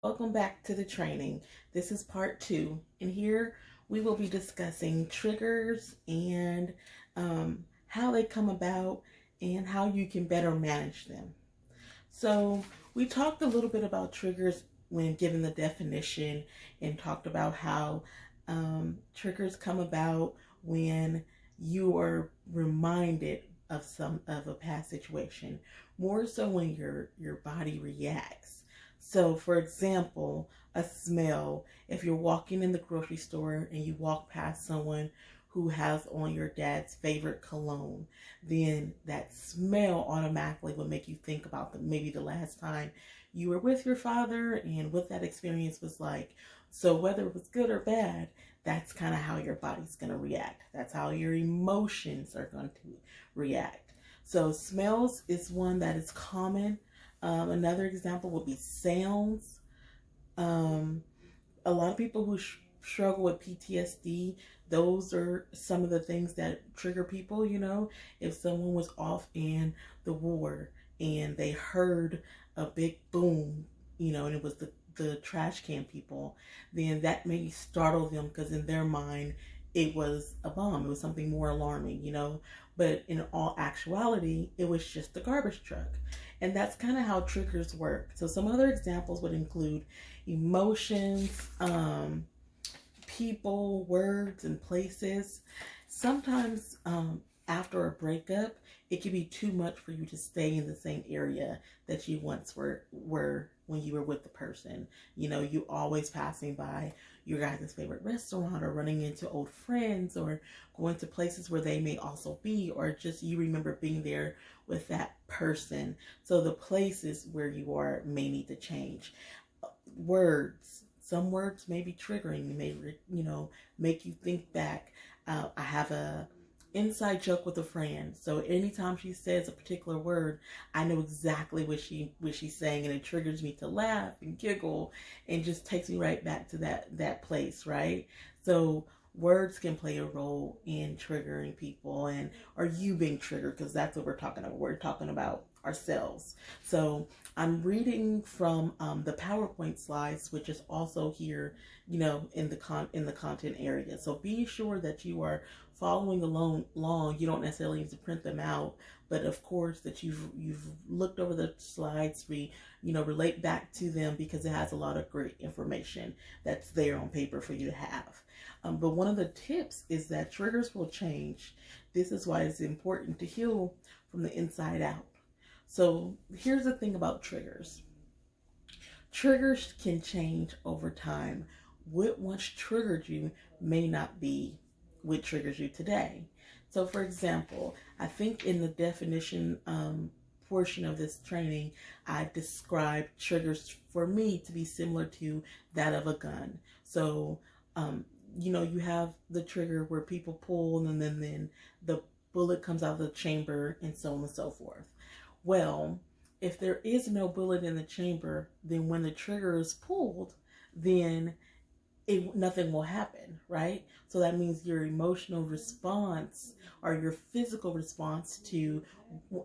Welcome back to the training. This is part two, and here we will be discussing triggers and how they come about and how you can better manage them. So, we talked a little bit about triggers when given the definition and talked about how triggers come about when you are reminded of a past situation, more so when your body reacts. So, for example, a smell. If you're walking in the grocery store and you walk past someone who has on your dad's favorite cologne, then that smell automatically will make you think about maybe the last time you were with your father and what that experience was like. So whether it was good or bad, that's kind of how your body's going to react. That's how your emotions are going to react. So smells is one that is common. Another example would be sounds. Um, a lot of people who struggle with PTSD, those are some of the things that trigger people. If someone was off in the war and they heard a big boom, and it was the trash can people, then that may startle them because in their mind it was a bomb. It was something more alarming. But in all actuality, it was just the garbage truck. And that's kind of how triggers work. So some other examples would include emotions, people, words, and places. Sometimes after a breakup, it can be too much for you to stay in the same area that you once were when you were with the person. You always passing by your guys' favorite restaurant or running into old friends or going to places where they may also be, or just you remember being there with that person. So the places where you are may need to change. Words. Some words may be triggering. They may, make you think back. I have a inside joke with a friend. So anytime she says a particular word, I know exactly what she's saying, and it triggers me to laugh and giggle, and just takes me right back to that place, right? So words can play a role in triggering people, and are you being triggered? Because that's what we're talking about. We're talking about ourselves. So I'm reading from the PowerPoint slides, which is also here, in the content area. So be sure that you are following along. You don't necessarily need to print them out, but of course that you've looked over the slides, relate back to them, because it has a lot of great information that's there on paper for you to have. But one of the tips is that triggers will change. This is why it's important to heal from the inside out. So here's the thing about triggers. Triggers can change over time. What once triggered you may not be what triggers you today. So for example, I think in the definition portion of this training, I described triggers for me to be similar to that of a gun. So, you have the trigger where people pull and then the bullet comes out of the chamber and so on and so forth. Well, if there is no bullet in the chamber, then when the trigger is pulled, then nothing will happen, right? So that means your emotional response or your physical response to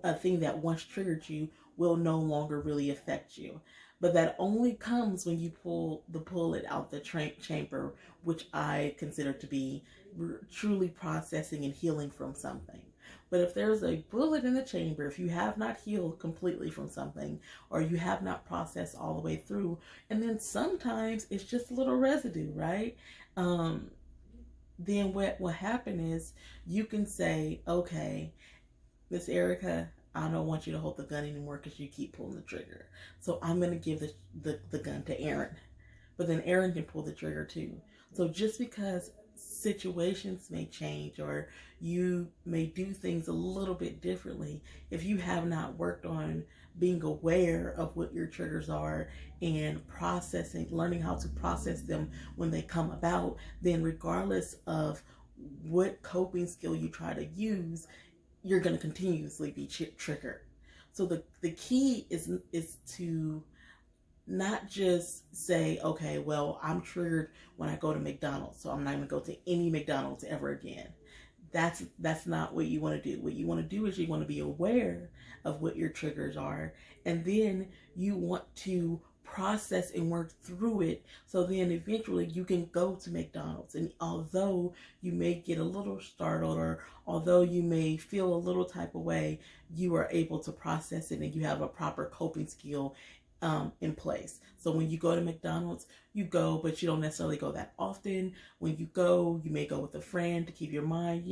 a thing that once triggered you will no longer really affect you. But that only comes when you pull the bullet out the chamber, which I consider to be truly processing and healing from something. But if there's a bullet in the chamber, if you have not healed completely from something, or you have not processed all the way through, and then sometimes it's just a little residue, right? Then what will happen is you can say, okay, Miss Erica, I don't want you to hold the gun anymore because you keep pulling the trigger. So I'm going to give the gun to Aaron. But then Aaron can pull the trigger too. So just because situations may change or you may do things a little bit differently, if you have not worked on being aware of what your triggers are and learning how to process them when they come about, then regardless of what coping skill you try to use, you're going to continuously be triggered. So the key is to not just say, okay, well, I'm triggered when I go to McDonald's, so I'm not going to go to any McDonald's ever again. That's not what you want to do. What you want to do is you want to be aware of what your triggers are, and then you want to process and work through it, so then eventually you can go to McDonald's. And although you may get a little startled, or although you may feel a little type of way, you are able to process it and you have a proper coping skill in place. So when you go to McDonald's, you go, but you don't necessarily go that often. When you go, you may go with a friend to keep your mind,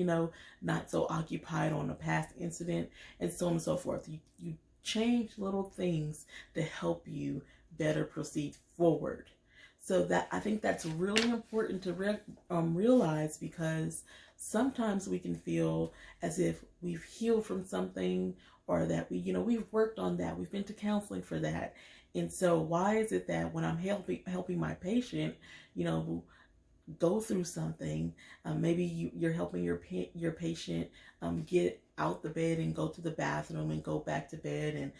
not so occupied on a past incident, and so on and so forth. You change little things to help you better proceed forward. So that, I think that's really important to realize, because sometimes we can feel as if we've healed from something, or that we've worked on that, we've been to counseling for that. And so why is it that when I'm helping my patient, go through something, maybe you're helping your patient get out the bed and go to the bathroom and go back to bed, and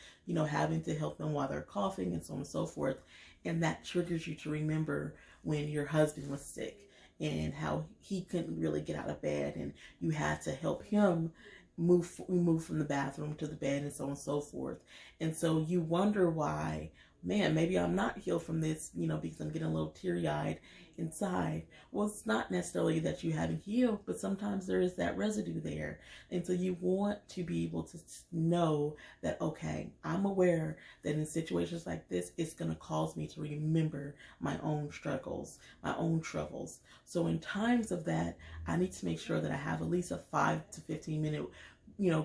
having to help them while they're coughing and so on and so forth, and that triggers you to remember when your husband was sick and how he couldn't really get out of bed, and you had to help him move from the bathroom to the bed, and so on and so forth. And so you wonder why, man, maybe I'm not healed from this, because I'm getting a little teary-eyed inside. Well, it's not necessarily that you haven't healed, but sometimes there is that residue there. And so you want to be able to know that, okay, I'm aware that in situations like this, it's going to cause me to remember my own struggles, my own troubles. So in times of that, I need to make sure that I have at least a 5 to 15 minute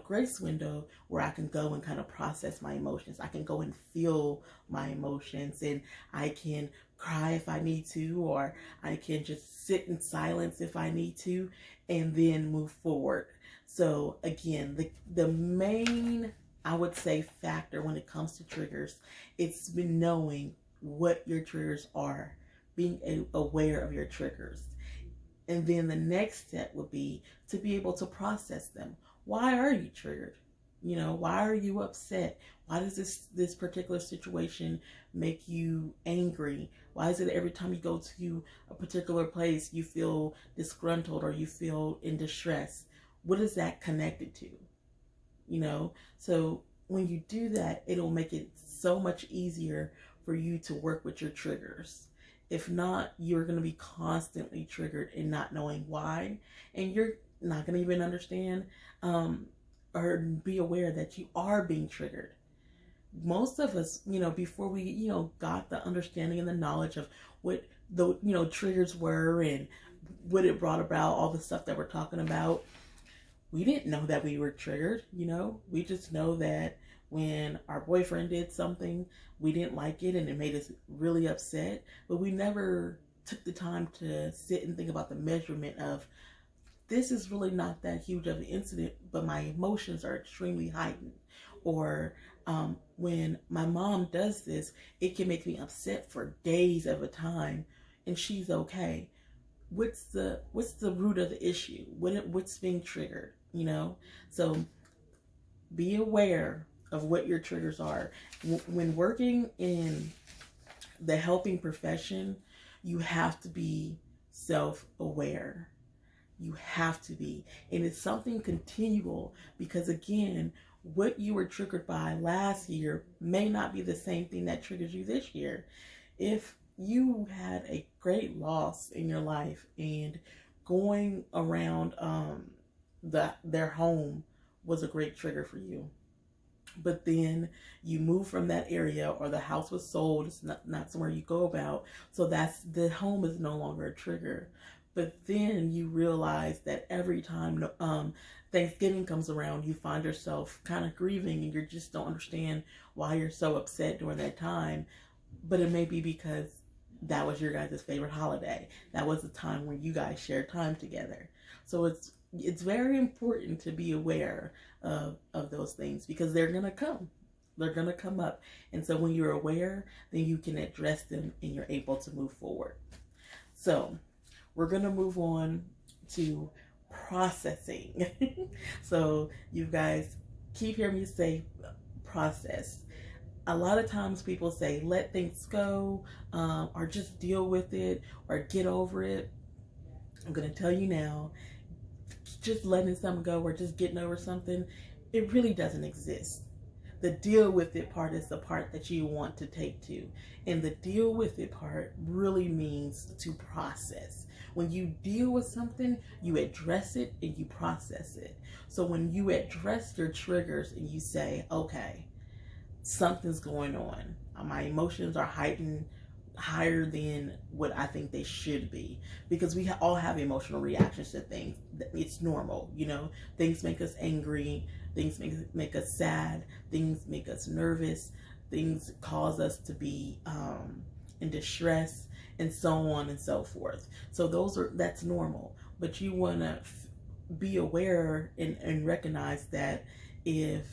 grace window where I can go and kind of process my emotions. I can go and feel my emotions, and I can cry if I need to, or I can just sit in silence if I need to, and then move forward. So again, the main, I would say, factor when it comes to triggers, it's been knowing what your triggers are, being aware of your triggers. And then the next step would be to be able to process them. Why are you triggered? Why are you upset? Why does this particular situation make you angry? Why is it every time you go to a particular place you feel disgruntled or you feel in distress? What is that connected to? So when you do that, it'll make it so much easier for you to work with your triggers. If not, you're going to be constantly triggered and not knowing why, and you're not going to even understand or be aware that you are being triggered. Most of us, before we, got the understanding and the knowledge of what the, triggers were and what it brought about, all the stuff that we're talking about, we didn't know that we were triggered. We just know that when our boyfriend did something, we didn't like it and it made us really upset, but we never took the time to sit and think about the measurement of, this is really not that huge of an incident, but my emotions are extremely heightened. Or when my mom does this, it can make me upset for days at a time, and she's okay. What's the root of the issue? What's being triggered? So be aware of what your triggers are. When working in the helping profession, you have to be self-aware. You have to be. And it's something continual, because again, what you were triggered by last year may not be the same thing that triggers you this year. If you had a great loss in your life and going around their home was a great trigger for you, but then you move from that area, or the house was sold, it's not somewhere you go about, so the home is no longer a trigger. But then you realize that every time Thanksgiving comes around, you find yourself kind of grieving, and you just don't understand why you're so upset during that time. But it may be because that was your guys' favorite holiday. That was the time when you guys shared time together. So it's very important to be aware of those things, because they're going to come. They're going to come up. And so when you're aware, then you can address them and you're able to move forward. So we're going to move on to processing. So you guys keep hearing me say process. A lot of times people say, let things go, or just deal with it, or get over it. I'm going to tell you now, just letting something go or just getting over something, it really doesn't exist. The deal with it part is the part that you want to take to. And the deal with it part really means to process. When you deal with something, you address it and you process it. So when you address your triggers and you say, okay, something's going on. My emotions are heightened higher than what I think they should be, because we all have emotional reactions to things. It's normal, you know. Things make us angry, things make us sad, things make us nervous, things cause us to be in distress, and so on and so forth. So that's normal, but you want to be aware and recognize that if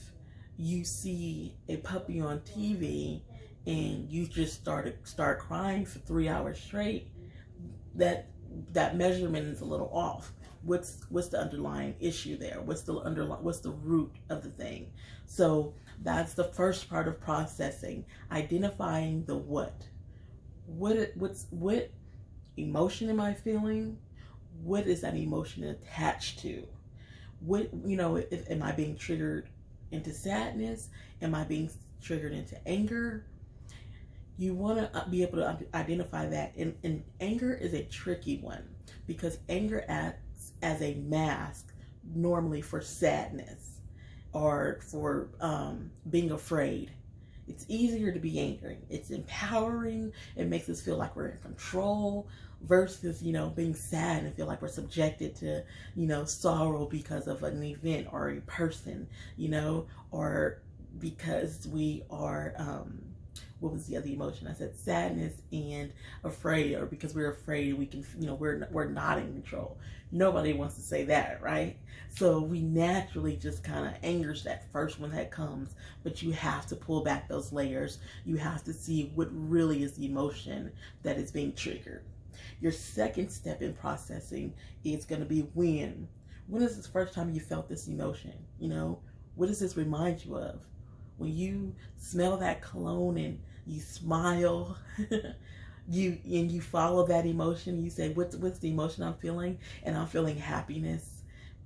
you see a puppy on TV and you just start crying for 3 hours straight, that measurement is a little off. What's the underlying issue there? What's the root of the thing? So that's the first part of processing, identifying the what. What emotion am I feeling? What is that emotion attached to? What, you know, am I being triggered into sadness? Am I being triggered into anger? You want to be able to identify that. And anger is a tricky one, because anger acts as a mask normally for sadness or for being afraid. It's easier to be angry. It's empowering. It makes us feel like we're in control versus, you know, being sad and feel like we're subjected to, you know, sorrow because of an event or a person, you know, or because we are, what was the other emotion? I said sadness and afraid, or because we're afraid we can, you know, we're not in control. Nobody wants to say that, right? So we naturally just kind of angers that first one that comes, but you have to pull back those layers. You have to see what really is the emotion that is being triggered. Your second step in processing is going to be when. When is the first time you felt this emotion? You know, what does this remind you of? When you smell that cologne and you smile, you follow that emotion, you say, what's the emotion I'm feeling? And I'm feeling happiness.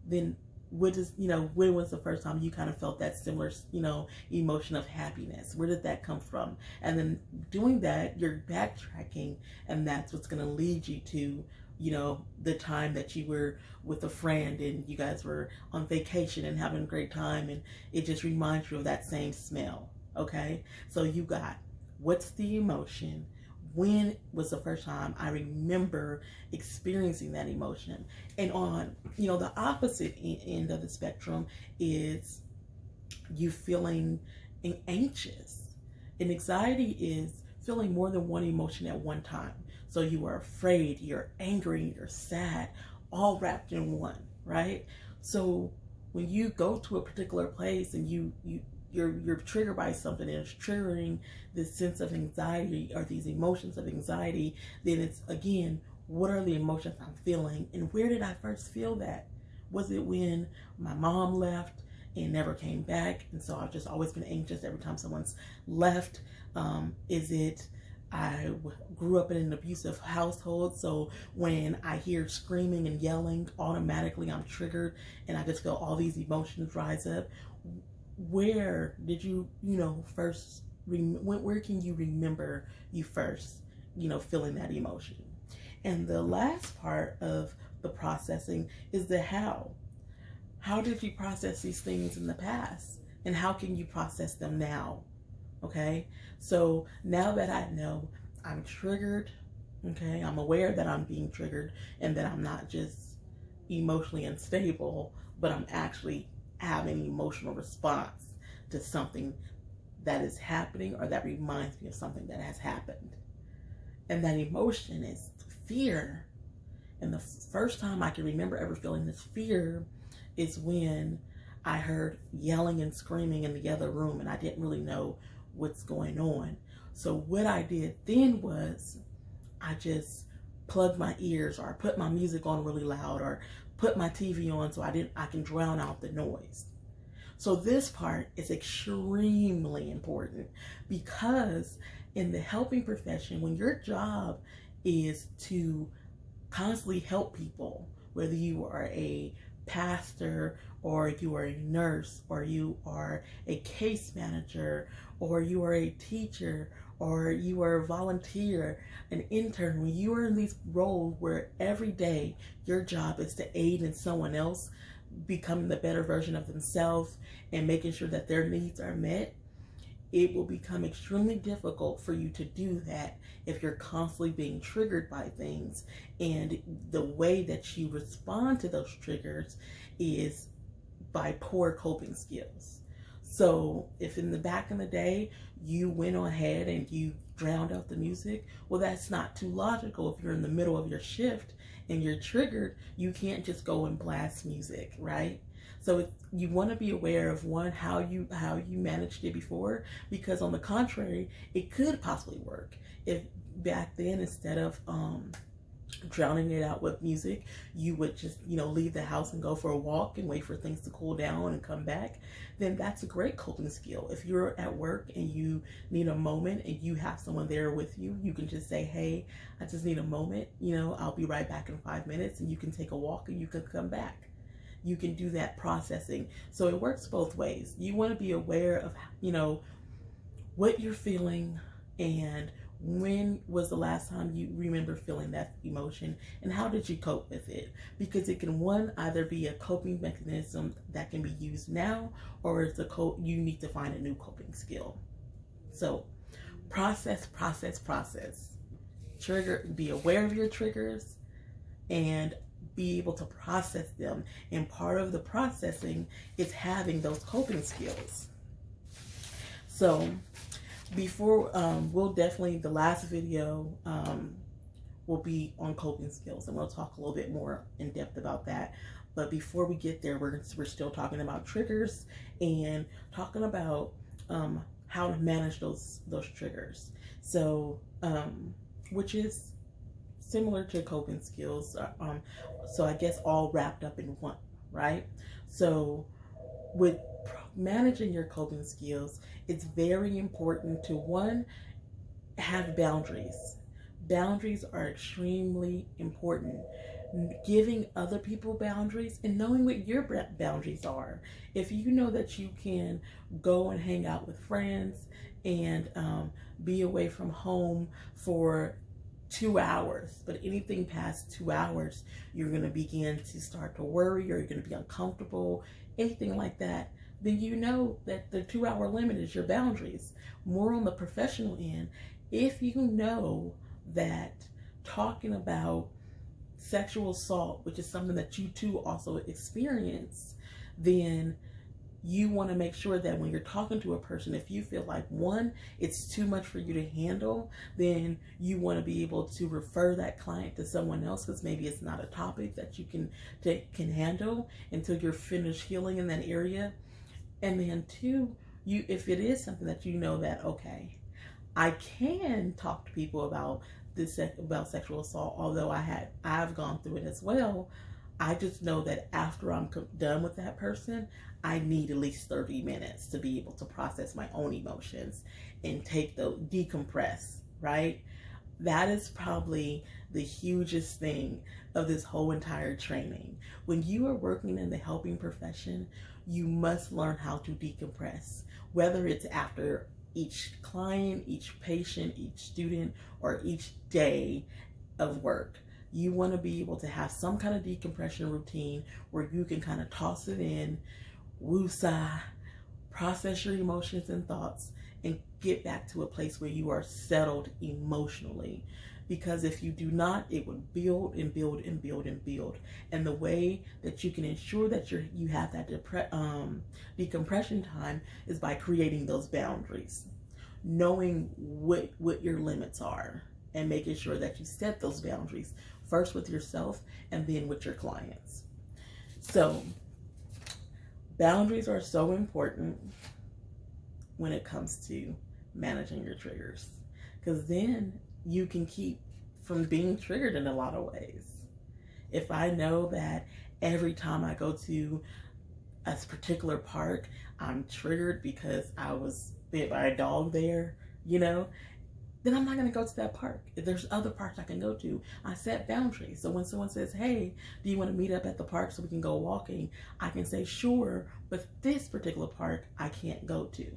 Then when was the first time you kind of felt that similar, you know, emotion of happiness? Where did that come from? And then doing that, you're backtracking, and that's what's going to lead you to, you know, the time that you were with a friend and you guys were on vacation and having a great time, and it just reminds you of that same smell. Okay, so you got, what's the emotion? When was the first time I remember experiencing that emotion? And on, you know, the opposite end of the spectrum is you feeling anxious. And anxiety is feeling more than one emotion at one time. So you are afraid, you're angry, you're sad, all wrapped in one, right? So when you go to a particular place and you're triggered by something and it's triggering this sense of anxiety or these emotions of anxiety, then it's, again, what are the emotions I'm feeling and where did I first feel that? Was it when my mom left and never came back, and so I've just always been anxious every time someone's left? Is it I grew up in an abusive household, so when I hear screaming and yelling, automatically I'm triggered and I just feel all these emotions rise up? Where did you know, first, where can you remember you first, you know, feeling that emotion? And the last part of the processing is the how. How did you process these things in the past? And how can you process them now? Okay, so now that I know I'm triggered, okay, I'm aware that I'm being triggered and that I'm not just emotionally unstable, but I'm actually having an emotional response to something that is happening or that reminds me of something that has happened. And that emotion is fear. And the first time I can remember ever feeling this fear is when I heard yelling and screaming in the other room and I didn't really know what's going on. So what I did then was I just plugged my ears, or I put my music on really loud, or put my TV on so I can drown out the noise. So this part is extremely important, because in the helping profession, when your job is to constantly help people, whether you are a pastor, or you are a nurse, or you are a case manager, or you are a teacher, or you are a volunteer, an intern, when you are in these roles where every day your job is to aid in someone else becoming the better version of themselves and making sure that their needs are met, it will become extremely difficult for you to do that if you're constantly being triggered by things, and the way that you respond to those triggers is by poor coping skills. So if in the back in the day you went ahead and you drowned out the music, well, that's not too logical. If you're in the middle of your shift and you're triggered, you can't just go and blast music, right? So you want to be aware of, one, how you managed it before, because on the contrary, it could possibly work if back then, instead of drowning it out with music, you would just, leave the house and go for a walk and wait for things to cool down and come back. Then that's a great coping skill. If you're at work and you need a moment and you have someone there with you, you can just say, hey, I just need a moment, I'll be right back in 5 minutes, and you can take a walk and you can come back. You can do that processing. So it works both ways. You want to be aware of, what you're feeling, and when was the last time you remember feeling that emotion, and how did you cope with it? Because it can, one, either be a coping mechanism that can be used now, or it's you need to find a new coping skill. So process. Be aware of your triggers and be able to process them. And part of the processing is having those coping skills. So before, we'll definitely, the last video will be on coping skills, and we'll talk a little bit more in depth about that. But before we get there, we're still talking about triggers and talking about how to manage those triggers. So, which is similar to coping skills. So I guess all wrapped up in one, right? So with managing your coping skills, it's very important to, one, have boundaries. Boundaries are extremely important. Giving other people boundaries and knowing what your boundaries are. If you know that you can go and hang out with friends and be away from home for 2 hours, but anything past 2 hours, you're going to begin to start to worry, or you're going to be uncomfortable, anything like that, then you know that the 2-hour limit is your boundaries. More on the professional end, if you know that talking about sexual assault, which is something that you too also experience, then you want to make sure that when you're talking to a person, if you feel like, one, it's too much for you to handle, then you want to be able to refer that client to someone else, because maybe it's not a topic that you can handle until you're finished healing in that area. And then two, if it is something that you know that, okay, I can talk to people about about sexual assault, although I've gone through it as well. I just know that after I'm done with that person, I need at least 30 minutes to be able to process my own emotions and decompress, right? That is probably the hugest thing of this whole entire training. When you are working in the helping profession, you must learn how to decompress, whether it's after each client, each patient, each student, or each day of work. You want to be able to have some kind of decompression routine where you can kind of toss it in, woosah, process your emotions and thoughts, and get back to a place where you are settled emotionally. Because if you do not, it would build and build and build and build. And the way that you can ensure that you have that decompression time is by creating those boundaries, knowing what your limits are, and making sure that you set those boundaries first with yourself and then with your clients. So boundaries are so important when it comes to managing your triggers, because then you can keep from being triggered in a lot of ways. If I know that every time I go to a particular park, I'm triggered because I was bit by a dog there, then I'm not going to go to that park. If there's other parks I can go to, I set boundaries. So when someone says, hey, do you want to meet up at the park so we can go walking? I can say, sure, but this particular park I can't go to.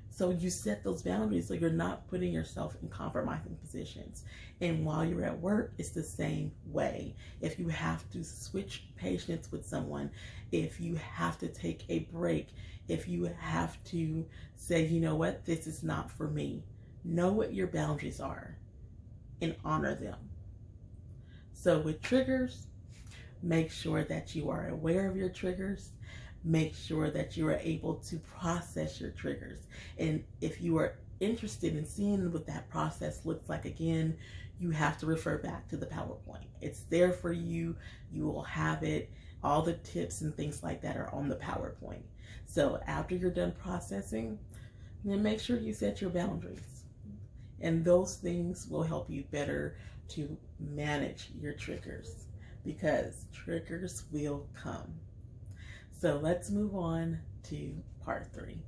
So you set those boundaries so you're not putting yourself in compromising positions. And while you're at work, it's the same way. If you have to switch patients with someone, if you have to take a break, if you have to say, you know what, this is not for me, know what your boundaries are and honor them. So with triggers, make sure that you are aware of your triggers. Make sure that you are able to process your triggers. And if you are interested in seeing what that process looks like, again, you have to refer back to the PowerPoint. It's there for you. You will have it. All the tips and things like that are on the PowerPoint. So after you're done processing, then make sure you set your boundaries. And those things will help you better to manage your triggers, because triggers will come. So let's move on to part 3.